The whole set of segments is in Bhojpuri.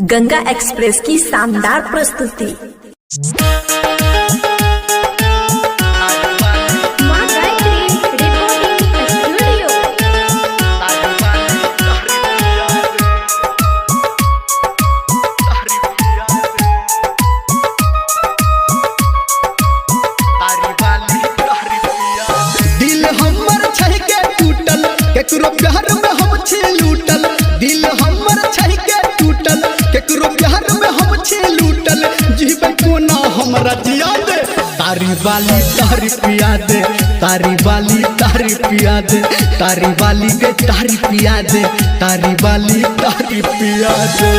गंगा एक्सप्रेस की शानदार प्रस्तुति। दिल हमर छै के टूटल केकरो प्यार में हम छी लूटल। दिल हमर छै के टूटल केकरो प्यार में हम छी लूटल। जीवन कोना हमरा जिया दे तारी वाली तारी पिया दे, तारी वाली तारी पिया दे, तारी वाली के तारी पिया दे, तारी वाली तारी पिया दे।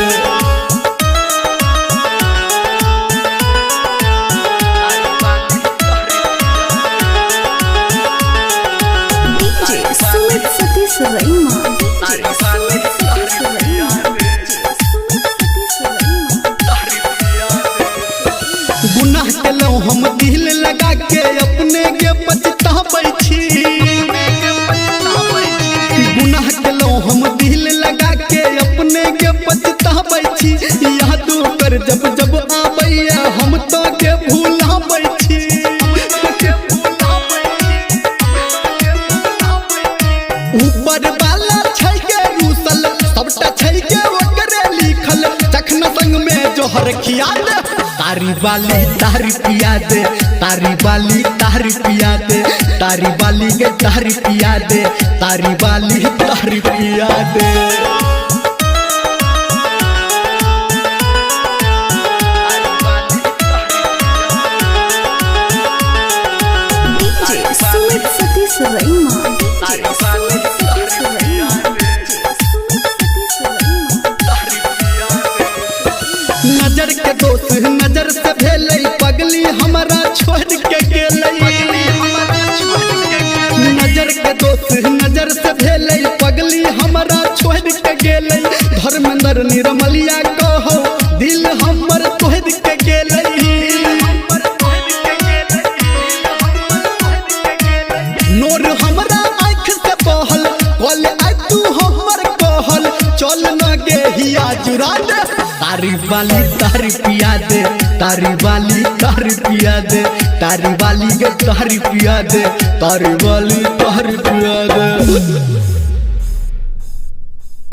गुनाह केलौं हम दिल लगा के अपने के पछताबै छी। गुनाह केलौं हम दिल लगा के अपने के पछताबै छी। याद कर जब जब आबैया हम तो के भुलाबै छी। ऊपर वाला छै के रूसल सबटा छै के ओकरे लिखल। जखन संग में जोहर खिया दे तारी वाली तारी पिया दे, तारी वाली तारी पिया दे, तारी वाली के तारी पिया दे, तारी वाली तारी पिया दे। नजर के दोस्त नजर से भेलै पगली हमरा छोड़ के गेलै। नजर के दोस्त नजर से भेलै पगली हमरा छोड़ के गेलै। धर्मेंद्र निर्मलिया कहो दिल हमर तोड़ के गेलै। नोर हमरा आँख से बहल कल आई तू हमर कहल। चल न गे हिया जुरा दे तारी वाली तारी पिया दे, तारी वाली तारी पिया दे, तारी वाली के तारी पिया दे, तारी वाली तारी पिया दे।